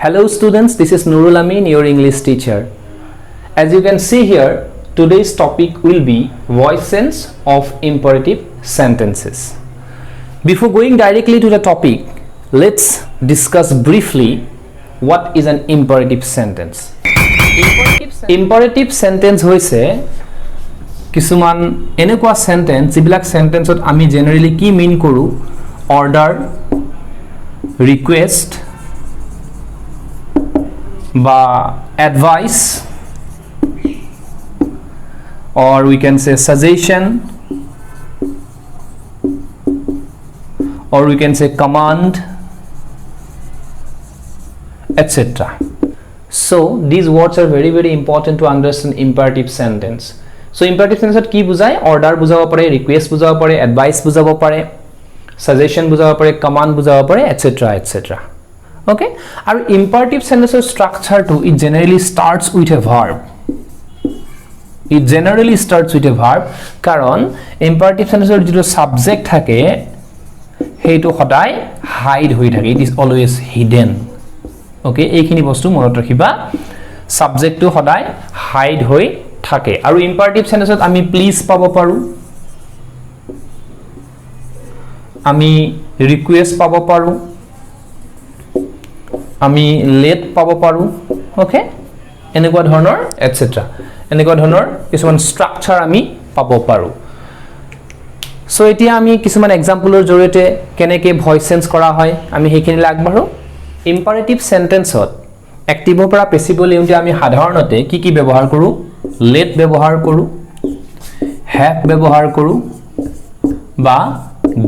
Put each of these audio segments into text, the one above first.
Hello students, this is Nurul Amin, your English teacher. As you can see here, today's topic will be voice sense of imperative sentences. Before going directly to the topic, let's discuss briefly what is an imperative sentence. Imperative sentence hoise কিছুমান এনেকুৱা sentence যিবিলাক সেন্টেন্সত আমি generally কি মিন কৰো order request বা advice or we can say suggestion or we can say command etc. So these words are very important to understand imperative sentence. So imperative sentence ki bujai order bujabo pare request bujabo pare advice bujabo pare suggestion bujabo pare command bujabo pare etc. Okay, our imperative sentence structure to it generally starts with a verb. It generally starts with a verb karon imperative sentence er jito subject thake heito hodai hide hoi thake, it is always hidden. Okay, ekhini bostu monot rakhiba subject to hodai hide hoi থাকে আৰু imperative sentence আমি please পাব পাৰো আমি request পাব পাৰো আমি late পাব পাৰো ওকে এনেকুৱা ধৰণৰ এটসেট্ৰা এনেকুৱা ধৰণৰ কিছুমান ষ্ট্ৰাকচাৰ আমি পাব পাৰো সো এতিয়া আমি কিছুমান এক্সাম্পলৰ জৰিয়তে কেনেকৈ ভয়েস চেঞ্জ কৰা হয় আমি হেখিনি লাগবাৰো imperative sentenceত এক্টিভৰ পৰা পেছিভলৈ উঠে আমি সাধাৰণতে কি ব্যৱহাৰ কৰো let ব্যবহার করু have ব্যবহার করু বা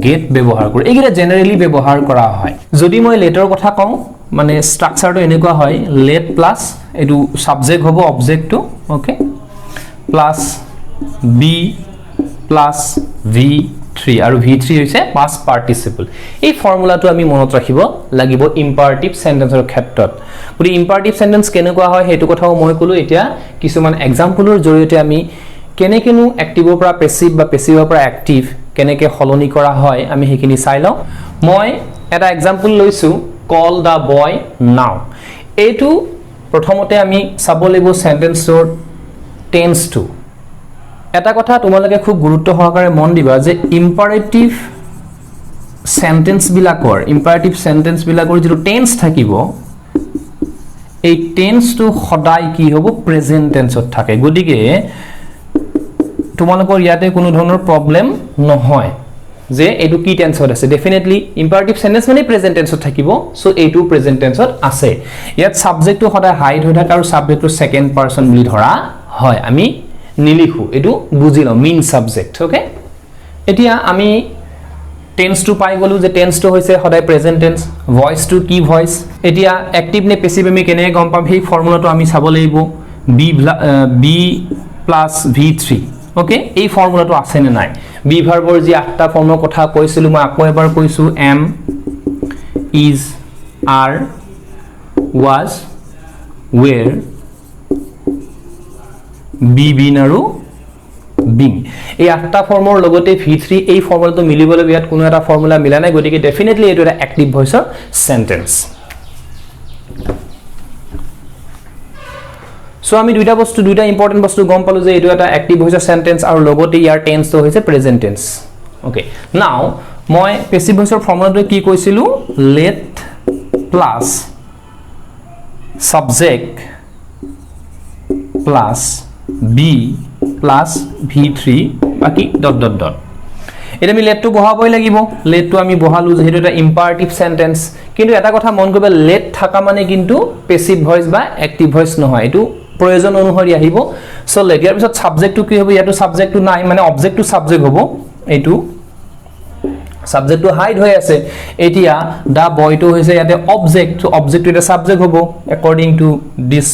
get ব্যবহার করু এগিরা জেনারেলি ব্যবহার করা হয় যদি মই লেটার কথা কও মানে স্ট্রাকচারটো এনেকুৱা হয় let প্লাস এটো সাবজেক্ট হ'ব object to okay plus be plus v3 আৰু v3 হৈছে past participle এই ফৰ্মুলাটো আমি মনত ৰাখিব লাগিব imperative sentenceৰ ক্ষেত্ৰত পুৰি imperative sentence কেনেকুৱা হয় হেতু কথাও মই কলো এতিয়া কিছুমান এক্সাম্পলৰ জৰিয়তে আমি কেনেকেনো এক্টিভৰ পৰা পেছিভ বা পেছিভৰ পৰা এক্টিভ কেনেকে হলনি কৰা হয় আমি হেখিনি চাই লও মই এটা এক্সাম্পল লৈছো call the boy now এটো প্ৰথমতে আমি চাব লাগিব সেন্টেন্সৰ টেন্স টু এটা কথা তোমালোকে খুব গুৰুত্ব সহকাৰে মন দিবা যে ইম্পাৰেটিভ সেন্টেন্স বিলাকৰ যেটো টেন্স থাকিব এই টেন্স টু সদায় কি হ'ব প্ৰেজেন্ট টেন্সত থাকে গতিকে তোমালোকৰ ইয়াতে কোনো ধৰণৰ প্ৰবলেম নহয় যে এটো কি টেন্সত আছে ডেফিনেটলি ইম্পাৰেটিভ সেন্টেন্স মানে প্ৰেজেন্ট টেন্সত থাকিব সো এটো প্ৰেজেন্ট টেন্সত আছে ইয়াত সাবজেক্টটো সদায় হাইড হৈ থাকে আৰু সাবজেক্টটো সেকেন্ড পাৰসন বুলি ধৰা হয় আমি নিলিখু এটো বুজিলো মেইন সাবজেক্ট ওকে এতিয়া আমি টেন্স টু পাই গলো যে টেন্স টু হৈছে সদায় প্ৰেজেন্ট টেন্স ভয়েস টু কি ভয়েস এতিয়া অ্যাক্টিভ নে পেসিভ আমি কেনে গম পাম সেই ফর্মুলাটো আমি চাব লাগিব b প্লাস v3 ওকে এই ফর্মুলাটো আছে নে নাই বি ভাৰ্বৰ যি আঠটা ফৰ্মৰ কথা কৈছিলো মই আকৌ এবাৰ কৈছো am is are was were be been আৰু being এই আঠটা ফৰ্মৰ লগতে v3 এই ফৰ্মুলাটো মিলিবলৈ বিয়াত কোনো এটা ফৰ্মুলা মিলা নাই গতিকে ডেফিনেটলি এটো এটা অ্যাক্টিভ ভয়েসৰ সেন্টেন্স সো আমি দুইটা ইম্পৰ্টেন্ট বস্তু গম পালো যে এটো এটা অ্যাক্টিভ ভয়েসৰ সেন্টেন্স আৰু লগতে ইয়াৰ টেন্স তো হৈছে প্ৰেজেন্ট টেন্স ওকে নাও মই পেসিভ ভয়েসৰ ফর্মুলাটো কি কৈছিলো let plus subject plus be plus v3 বাকি ... এটা আমি লেটটো বহাবই লাগিব লেটটো আমি বহালু যে এটা ইম্পাৰেটিভ সেন্টেন্স কিন্তু এটা কথা মন কৰিব লেট থাকা মানে কিন্তু পেসিভ ভয়েস বা অ্যাক্টিভ ভয়েস নহয় এটো প্ৰয়োজন অনুসৰি আহিব সো লেট ইয়াৰ পিছত সাবজেক্টটো কি হ'ব ইয়াটো সাবজেক্টটো নাই মানে অবজেক্টটো সাবজেক্ট হ'ব এটো সাবজেক্টটো হাইড হৈ আছে এতিয়া দা বয়টো হৈছে ইয়াতে অবজেক্ট সো অবজেক্টটো এটা সাবজেক্ট হ'ব according to this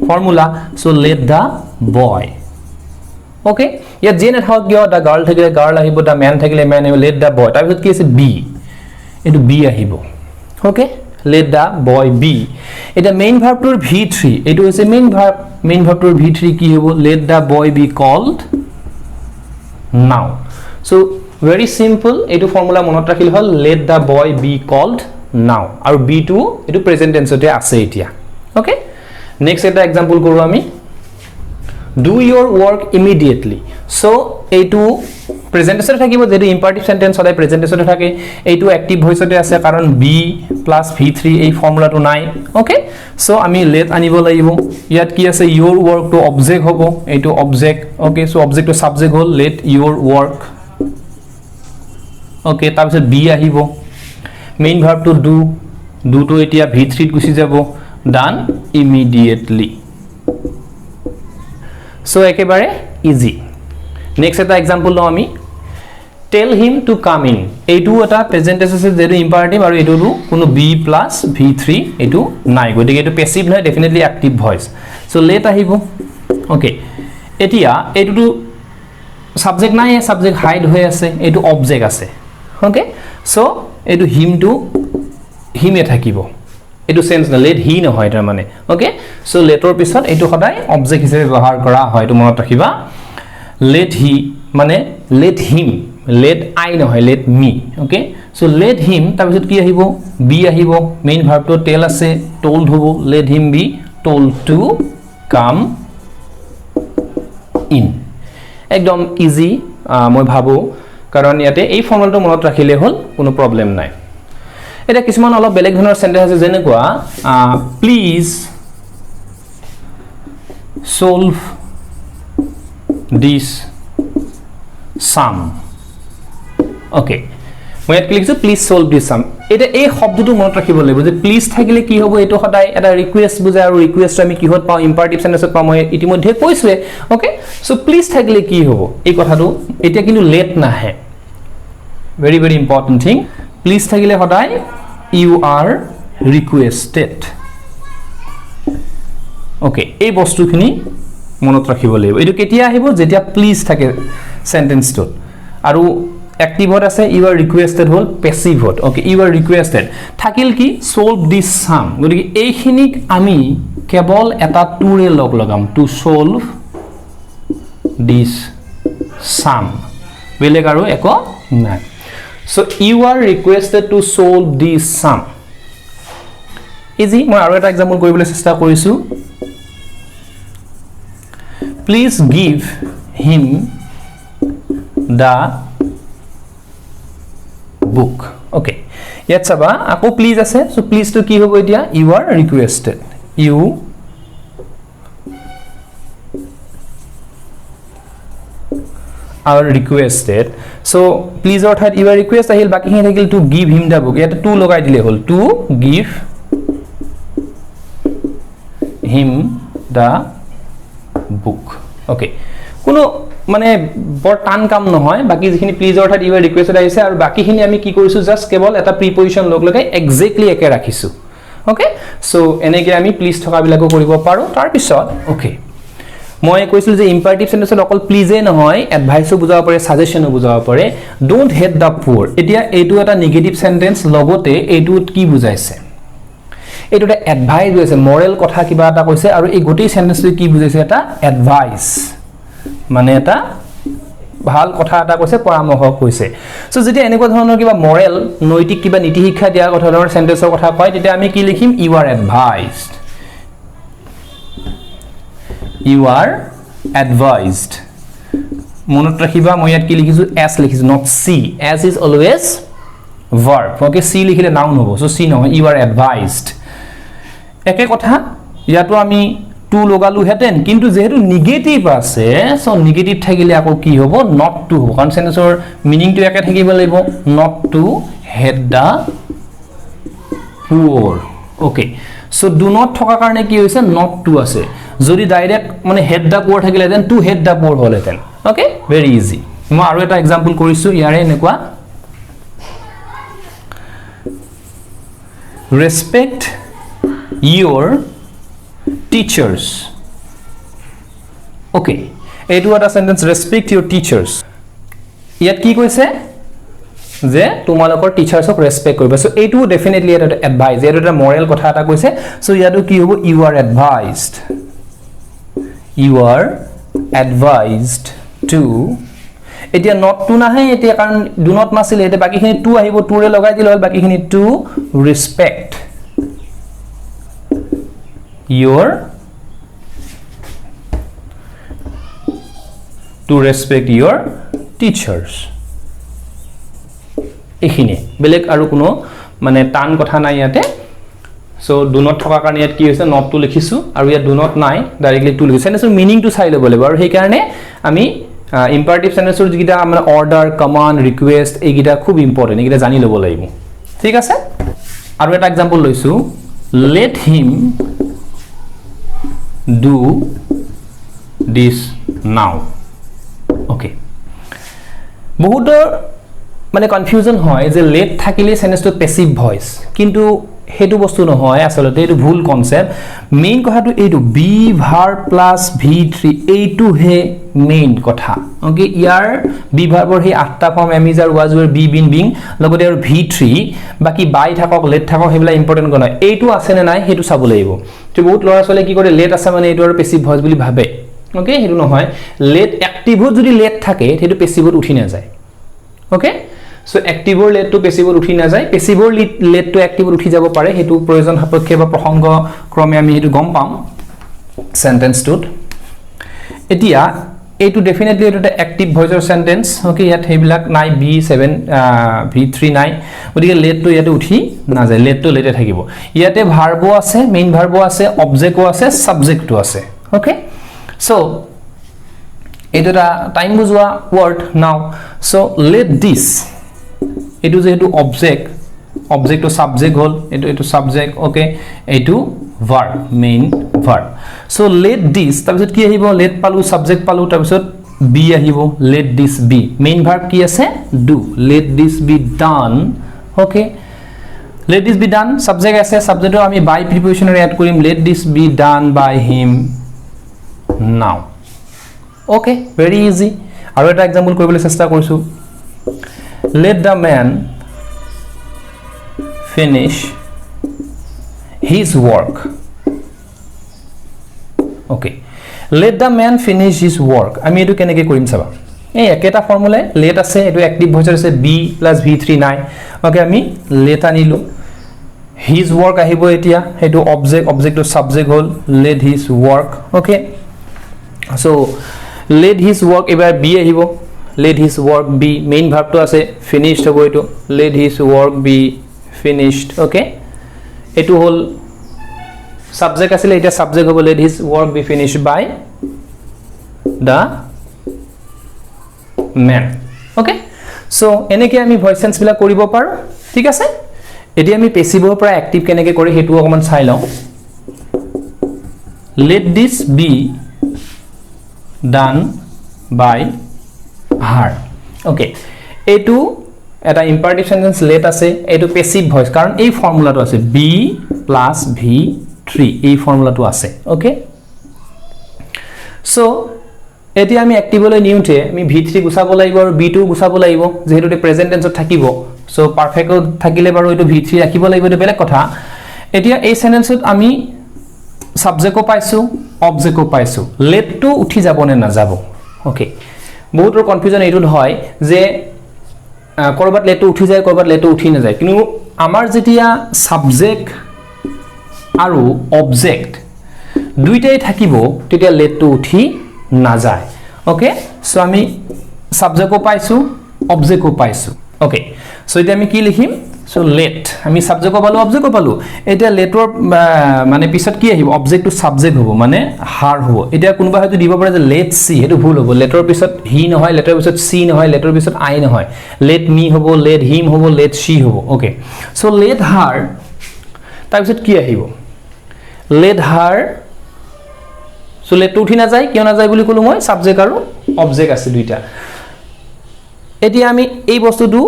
formula so let the boy okay ya jene thak gyo the girl thakile girl ahibo the man thakile man ahibo let the boy tar bisot ki ase b etu b ahibo okay let the boy be eta main verb tor v3 etu hoise main verb tor v3 ki hobo let the boy be called now so very simple etu formula monot rakhil hol let the boy be called নাও আৰু B two এটো present টেন্সতে আছে এতিয়া okay next এটা example কৰো আমি do your work immediately so এইটো present টেন্সতে থাকিব যেটো ইম্পাৰেটিভ সেন্টেন্স সদায় প্ৰেজেন্ট টেন্সতে থাকে এইটো অ্যাক্টিভ ভয়েসতে আছে কাৰণ be + v3 এই ফৰ্মুলাটো নাই ওকে সো আমি লেট আনিব লাগিব ইয়াত কি আছে your work to object হ'ব এইটো object okay so object to subject hall let your work okay তাৰপিছত be আহিব main verb to do to এতিয়া v3 ত গুছি যাব done immediately so একেবাৰে ইজি নেক্সট এটা এক্সাম্পল লও আমি tell him to come in এইটো এটা প্ৰেজেন্ট টেন্স আছে যেটো ইম্পাৰেটিভ আৰু এইটো কোনো be + v3 এইটো নাই গতিকে এইটো প্যাসিভ নহয় definitely active voice so let আহিব ওকে এতিয়া এইটো সাবজেক্ট নাই সাবজেক্ট হাইড হৈ আছে এইটো অবজেক্ট আছে ওকে সো এইটো him এ থাকিব এইটো সেন্স না let he নহয় তাৰ মানে ওকে সো লেটৰ পিছত এইটো সদায় অবজেক্ট হিচাপে ব্যৱহাৰ কৰা হয় তো মনত ৰাখিবা let he মানে let him let I নহয় let me okay so let him তাৰ পিছত কি আহিব be আহিব মেইন ভার্বটো tell আছে told হ'ব let him be told to come in একদম ইজি মই ভাবো কাৰণ ইয়াতে এই ফৰ্মুলাটো মনত ৰাখিলে হল কোনো প্ৰবলেম নাই এটা কিছুমান অলপ বেলেগ ধৰণৰ সেন্টেন্স আছে যেনেকুৱা please solve this sum okay মই ইয়াত লিখিছো প্লিজ solve this sum এটা এই শব্দটো মনত ৰাখিব লাগিব যে প্লিজ থাকিলে কি হ'ব এটো সদায় এটা ৰিকুৱেষ্ট বুজায় আৰু ৰিকুৱেষ্ট আমি কিহত পাওঁ ইম্পাৰেটিভ সেন্টেন্সত পাওঁ মই ইতিমধ্যে কৈছোৱে ওকে সো প্লিজ থাকিলে কি হ'ব এই কথাটো এতিয়া কিন্তু লেট নাহে very very important thing please থাকিলে সদায় you are requested okay এই বস্তুখিনি মনত ৰাখিব লাগিব এটো কেতিয়া আহিব যেতিয়া please থাকে সেন্টেন্সটোত আৰু অ্যাক্টিভত আছে you are requested hall প্যাসিভত okay you are requested থাকিল কি solve this sum গতিকে এইখিনিক আমি কেৱল এটা to ৰে লগ লগাম to solve this sum বেলেগ আৰু একো নাই so you are requested to solve this sum easy মই আৰু এটা এক্সাম্পল কৰিবলৈ চেষ্টা কৰিছো please give him the book okay ইয়াত চাবা আকৌ প্লিজ আছে so please to কি হ'ব এতিয়া you are requested you are requested so please অর্থাৎ you are request আহিল বাকিখিনি থাকিল to give him the book ইয়াতে to লগাই দিলে হল to give him the book okay কোনো মানে বৰ টান কাম নহয় বাকি যিখিনি প্লিজ অৰ্থাৎ you are requested আহিছে আৰু বাকিখিনি আমি কি কৰিছো জাস্ট কেৱল এটা প্ৰিপজিশন লগ লগাই এক্স্যাক্টলি একে ৰাখিছো ওকে সো এনেকে আমি প্লিজ থকা বিলাকো কৰিব পাৰো তাৰ পিছত ওকে মই কৈছিল যে ইম্পাৰেটিভ সেন্টেন্সত অকল প্লিজে নহয় এডভাইসও বুজাব পাৰে সাজেশনও বুজাব পাৰে ডোন্ট হেট দা পুৰ এতিয়া এইটো এটা নেগেটিভ সেন্টেন্স লগতে এইটোত কি বুজাইছে এইটো এটা এডভাইস হৈছে মৰেল কথা কিবা এটা কৈছে আৰু এই গোটেই সেন্টেন্সটো কি বুজাইছে এটা এডভাইস মানে এটা ভাল কথা এটা কৈছে পৰামৰ্শ কৈছে সো যেতিয়া এনেকুৱা ধৰণৰ কিবা মৰেল নৈতিক কিবা নীতি শিক্ষা দিয়া কথা ধৰণৰ সেন্টেন্সৰ কথা কয় তেতিয়া আমি কি লিখিম you are advised you are advised মনত ৰাখিবা মই ইয়াত কি লিখিছো s লিখিছো not c as is always verb okay c লিখিলে নাউন হ'ব so c নহয় you are advised একে কথা ইয়াতো আমি to লগালু হেতেন কিন্তু যেহেতু নেগেটিভ আছে সো নেগেটিভ থাকিলে আকৌ কি হ'ব not to হ'ব কাৰণ সেন্টেন্সৰ মিনিং টো একে থাকিব লাগিব not to hate the poor okay so do not থকা কাৰণে কি হৈছে not to আছে যদি ডাইৰেক্ট মানে hate the poor থাকিলে then to hate the poor হলেতেন okay very easy মই আৰু এটা एग्जांपल কৰিছো ইয়াৰে এনেকুৱা respect your teachers okay এইটো এটা সেন্টেন্স respect your teachers ইয়াত কি কৈছে যে তোমালোকৰ টিচাৰছক ৰেসপেক্ট কৰিবা সো এইটো ডেফিনেটলি এটা এডভাইস এটা মৰেল কথা এটা কৈছে সো ইয়াটো কি হ'ব you are advised to এতিয়া not to নাহে এতিয়া কাৰণ do not নাছিলে এতিয়া বাকিখিনি to আহিব to ৰে লগাই দিলে হল বাকিখিনি to respect your teachers এইখিনি বেলেগ আৰু কোনো মানে টান কথা নাই ইয়াতে সো do not থকা কাৰণে ইয়াত কি হৈছে not to লিখিছো আৰু ইয়াত do not নাই ডাইৰেক্টলি to লিখিছো সেনেসৰ মিনিং টু চাই ল'ব লাগিব আৰু সেই কাৰণে আমি ইম্পাৰেটিভ সেন্টেন্সৰ যিটা আমাৰ অৰ্ডাৰ কমান্ড ৰিকুৱেষ্ট এইগিটা খুব ইম্পৰ্টেন্ট এইগিটা জানি ল'ব লাগিব ঠিক আছে আৰু এটা एग्जांपल লৈছো let him do this now okay বহুতৰ মানে কনফিউজন হয় যে let থাকিলে সেন্টেন্সটো প্যাসিভ ভয়েস কিন্তু হেতু বস্তু নহয় আসলতে এটো ভুল কনসেপ্ট মেইন কথাটো এইটো বি ভার্ব প্লাস v3 এইটো হে মেইন কথা ওকে ইয়াৰ বি ভাৰ্বৰ হে আঠটা ফৰ্ম এম ইজ আৰু ওয়াজ ওৰ বি বিন বিং লগতে আৰু v3 বাকি বাই থাকক লেট থাকক হেবলা ইম্পৰ্টেন্ট কোন হয় এইটো আছে নে নাই হেতু চাব লাগিব তো বহুত লৰা চলে কি কৰে লেট আছে মানে এইটো আৰু প্যাসিভ ভয়েস বুলি ভাবে ওকে হেতু নহয় লেট অ্যাক্টিভত যদি লেট থাকে হেতু প্যাসিভত উঠি না যায় ওকে সো অ্যাক্টিভৰ লেটটো প্যাসিভত উঠি না যায় প্যাসিভৰ লেটটো অ্যাক্টিভত উঠি যাব পাৰে হেতু প্ৰয়োজন সাপেক্ষে বা প্ৰসংগ ক্ৰমে আমি হেতু গম পাম সেন্টেন্সটোত এতিয়া এইটো ডেফিনেটলি এটা অ্যাক্টিভ ভয়েসৰ সেন্টেন্স ওকে ইয়াত হেবিলাক নাই b7 v3 নাই গতিকে লেটটো ইয়াতে উঠি না যায় লেটটো লেটে থাকিব ইয়াতে ভাৰ্বো আছে মেইন ভাৰ্বো আছে অবজেক্টও আছে সাবজেক্টও আছে ওকে সো এইটো এটা টাইম বুজোৱা ওয়ার্ড নাও সো লেট দিস এটো যেহেতু অবজেক্ট ও সাবজেক্ট হল এটো সাবজেক্ট ওকে এটো verb main verb so let this তাৰপিছত কি আহিব লেট পালু সাবজেক্ট পালু তাৰপিছত বি আহিব let this be main verb কি আছে do let this be done okay let this be done subject আছে সাবজেক্টও আমি বাই প্ৰিপজিশনৰ এড কৰিম let this be done by him now okay very easy আৰু এটা एग्जांपल কৰিবলৈ চেষ্টা কৰিছো let the man finish his work okay let the man finish his work আমি এটো কেনেকৈ কৰিম চাবা এই একেটা ফৰ্মুলা let আছে এটো অ্যাক্টিভ ভয়েস আছে b + v3 নাই ওকে আমি let আনিলো his work আহিব এতিয়া হেতু অবজেক্ট ও সাবজেক্ট হল let his work okay so let his work এবাৰ b আহিব let his work be main verb to ase finished hobo eto let his work be finished okay eto hol subject asile eta subject hobo let his work be finished by the man okay so eneke ami voice tense bila koribo paru thik ase eti ami passive or pra active keneke kori hetu okoman sai law let this be done by her okay এটো এটা imperative sentence late আছে এটো passive voice কারণ এই ফর্মুলাটো আছে b + v3 এই ফর্মুলাটো আছে okay so এটি আমি অ্যাক্টিভলৈ নিউতে আমি v3 গুছাব লাগিব আৰু b2 গুছাব লাগিব যেহেতু প্ৰেজেন্ট টেন্সত থাকিব সো পাৰফেক্ট থাকিলে বাৰু এটো v3 ৰাখিব লাগিব এটো বেলেগ কথা এতিয়া এই সেন্টেন্সত আমি সাবজেক্টও পাইছো অবজেক্টও পাইছো লেটটো উঠি যাব নে না যাব ওকে বহুতৰ কনফিউজন এইটো হয় যে কৰবাত লেটটো উঠি যায় কৰবাত লেটটো উঠি না যায় কিন্তু আমাৰ যেতিয়া সাবজেক্ট আৰু অবজেক্ট দুইটাই থাকিব তেতিয়া লেটটো উঠি না যায় ওকে সো আমি সাবজেক্টও পাইছো অবজেক্টও পাইছো ওকে সো এতিয়া আমি কি লিখিম সো লেট আমি সাবজেক্টও পালো অবজেক্টও পালো এটা লেটৰ মানে পিছত কি আহিব অবজেক্ট টু সাবজেক্ট হ'ব মানে হার হ'ব এটা কোনবা হয়তো দিব পাৰে যে লেট সি হেতু ভুল হ'ব লেটৰ পিছত হি নহয় লেটৰ পিছত সি নহয় লেটৰ পিছত আই নহয় লেট মি হ'ব লেট হিম হ'ব লেট সি হ'ব ওকে সো লেট হার তাৰ পিছত কি আহিব লেট হার সো লেট উঠি না যায় কিয় না যায় বুলি কলো মই সাবজেক্ট আৰু অবজেক্ট আছে দুইটা এতিয়া আমি এই বস্তুটো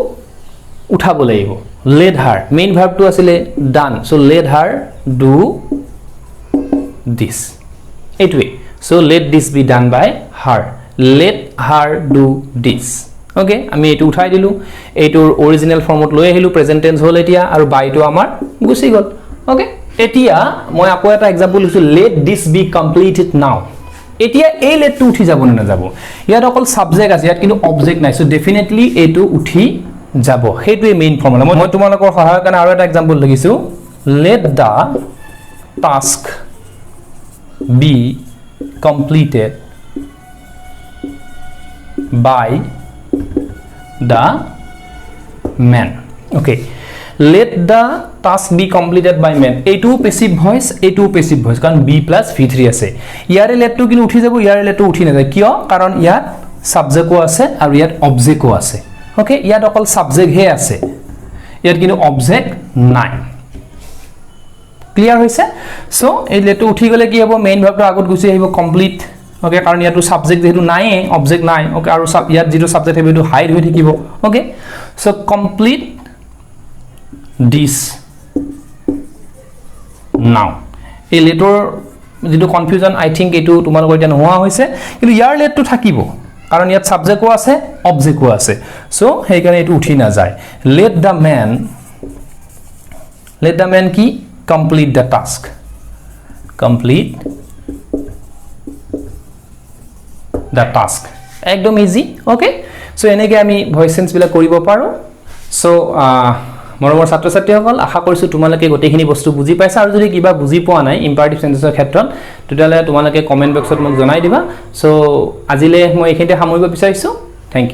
উঠাব লাগিব let her main verb to asile done so let her do this etwe so let this be done by her let her do this okay ami etu uthai dilu etur original form ot loi ahilu present tense hol etia aru by to amar gusi gol okay etia moi ako eta example lisu let this be completed now এতিয়া এই লেটটো উঠি যাব নে নাযাব ইয়াত অকল subject আছে ইয়াত কিন্তু অবজেক্ট নাই সো ডেফিনেটলি এইটো উঠি যাব সেইটোৱে মেইন ফৰ্মুলা মই তোমালোকৰ সহায়ৰ কাৰণে আৰু এটা एग्जांपल লিখিছো let the task be completed by the man okay let the task be completed by man এইটো passive voice এইটো passive voice কাৰণ be plus v3 আছে ইয়াৰে লেটটো কিনো উঠি যাব ইয়াৰে লেটটো উঠি নাযায় কিয় কাৰণ ইয়াত সাবজেক্টও আছে আৰু ইয়াত অবজেক্টও আছে ওকে ইয়াত অকল সাবজেক্ট হে আছে ইয়াত কিনো অবজেক্ট নাই ক্লিয়াৰ হৈছে সো এই লেটটো উঠি গলে কি হ'ব মেইন ভাগটো আগত গুছি আহিব কমপ্লিট ওকে কাৰণ ইয়াতো সাবজেক্ট যেটো নাই অবজেক্ট নাই ওকে আৰু ইয়াত যেটো সাবজেক্ট হবে এটো হাইড হৈ থাকিব okay so complete this now এই লেটৰ যেটো কনফিউজন আই থিংক এটো তোমালোকৰ এতিয়া নোহোৱা হৈছে কিন্তু ইয়াৰ লেটটো থাকিব কাৰণ ইয়াত সাবজেক্টও আছে অবজেক্টও আছে সো হেইকাৰণে এটো উঠি না যায় let the man কি complete the task complete the task একদম ইজি ওকে সো এনেকে আমি ভয়েস সেন্স বিলা কৰিব পাৰো সো মৰমৰ ছাত্ৰ ছাত্ৰীসকল আশা কৰিছো তোমালোকে গোটেইখিনি বস্তু বুজি পাইছা আৰু যদি কিবা বুজি পোৱা নাই ইম্পাৰেটিভ সেন্টেন্সৰ ক্ষেত্ৰত তেতিয়ালে তোমালোকে কমেন্ট বক্সত মোক জনাই দিবা সো আজিলে মই এইখিনিতে সামৰিব বিচাৰিছো থ্যাংক ইউ